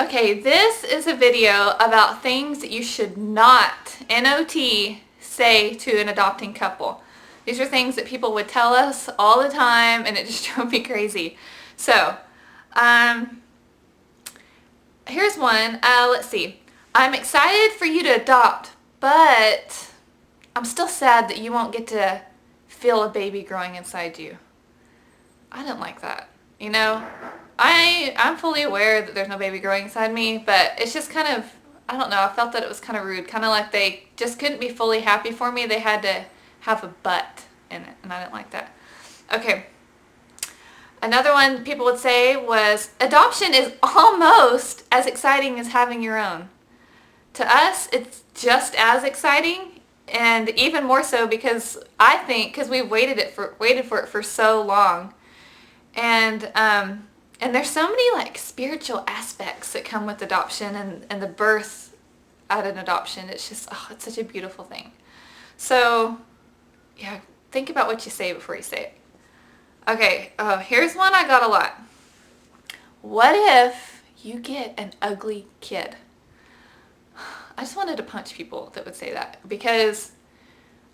Okay, this is a video about things that you should not, N-O-T, say to an adopting couple. These are things that people would tell us all the time, and it just drove me crazy. So, um, here's one. Let's see. I'm excited for you to adopt, but I'm still sad that you won't get to feel a baby growing inside you. I didn't like that. You know, I'm fully aware that there's no baby growing inside me, but it's just kind of, I don't know, I felt that it was kind of rude. Kind of like they just couldn't be fully happy for me. They had to have a but in it, and I didn't like that. Okay. Another one people would say was, adoption is almost as exciting as having your own. To us, it's just as exciting, and even more so because I think, because we've waited for it for so long. And there's so many like spiritual aspects that come with adoption and the birth at an adoption. It's just, oh, it's such a beautiful thing. So, yeah, think about what you say before you say it. Okay, oh, here's one I got a lot. What if you get an ugly kid? I just wanted to punch people that would say that, because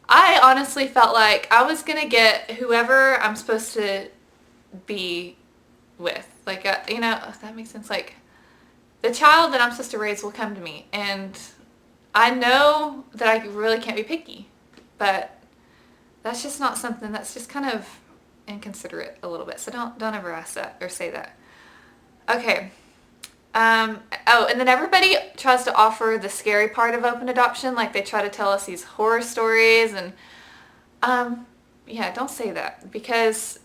I honestly felt like I was going to get whoever I'm supposed to be with. Like, you know, if that makes sense. Like, the child that I'm supposed to raise will come to me, and I know that I really can't be picky, but that's just not something, that's just kind of inconsiderate a little bit. So don't ever ask that or say that. Okay. Oh, and then everybody tries to offer the scary part of open adoption. Like, they try to tell us these horror stories, and yeah, don't say that, because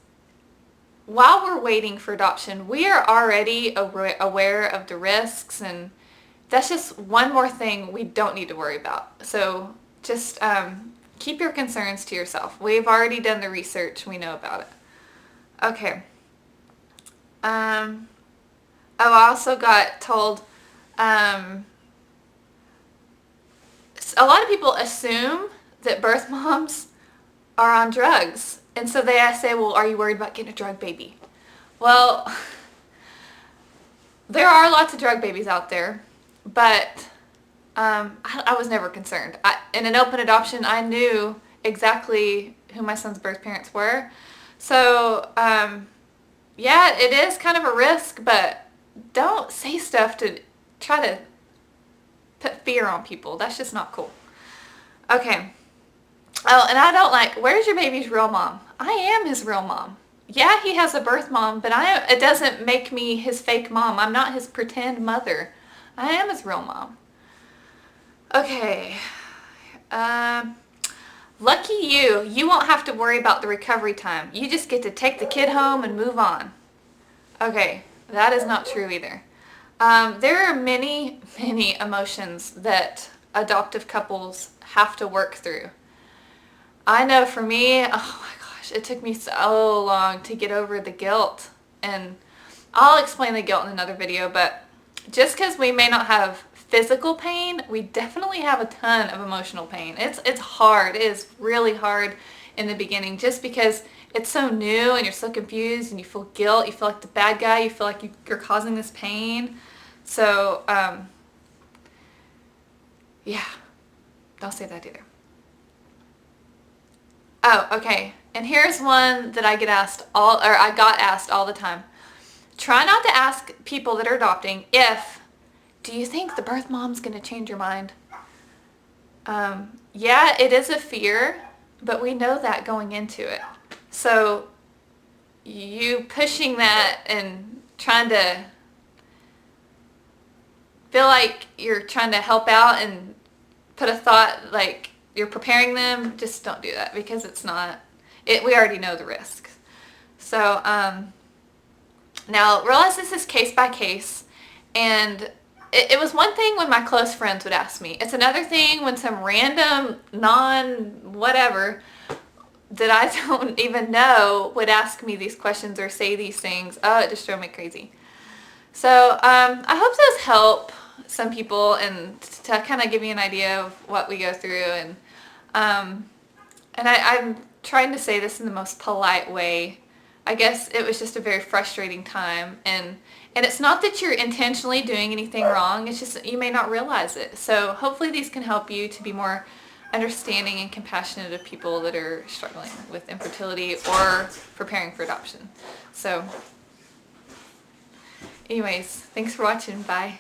while we're waiting for adoption, we are already aware of the risks, and that's just one more thing we don't need to worry about. So just keep your concerns to yourself. We've already done the research. We know about it. Okay. Oh, I also got told a lot of people assume that birth moms are on drugs. And so they say, well, are you worried about getting a drug baby? Well, there are lots of drug babies out there, but I was never concerned. In an open adoption, I knew exactly who my son's birth parents were. So, yeah, it is kind of a risk, but don't say stuff to try to put fear on people. That's just not cool. Okay. Oh, and I don't like, where's your baby's real mom? I am his real mom. Yeah, he has a birth mom, but it doesn't make me his fake mom. I'm not his pretend mother. I am his real mom. Okay. Lucky you. You won't have to worry about the recovery time. You just get to take the kid home and move on. Okay, that is not true either. There are many, many emotions that adoptive couples have to work through. I know for me, oh my gosh, it took me so long to get over the guilt. And I'll explain the guilt in another video, but just because we may not have physical pain, we definitely have a ton of emotional pain. It's hard. It is really hard in the beginning, just because it's so new and you're so confused and you feel guilt. You feel like the bad guy. You feel like you're causing this pain. So, yeah, don't say that either. Oh, okay. And here's one that I got asked all the time. Try not to ask people that are adopting do you think the birth mom's going to change your mind? Yeah, it is a fear, but we know that going into it. So you pushing that and trying to feel like you're trying to help out and put a thought like you're preparing them, just don't do that, because it's not, we already know the risks. So now realize this is case by case, and it was one thing when my close friends would ask me. It's another thing when some random non-whatever that I don't even know would ask me these questions or say these things. Oh, it just drove me crazy. So I hope those help some people and to kind of give you an idea of what we go through. And I'm trying to say this in the most polite way. I guess it was just a very frustrating time, and it's not that you're intentionally doing anything wrong, it's just that you may not realize it. So hopefully these can help you to be more understanding and compassionate of people that are struggling with infertility or preparing for adoption. So anyways, thanks for watching. Bye.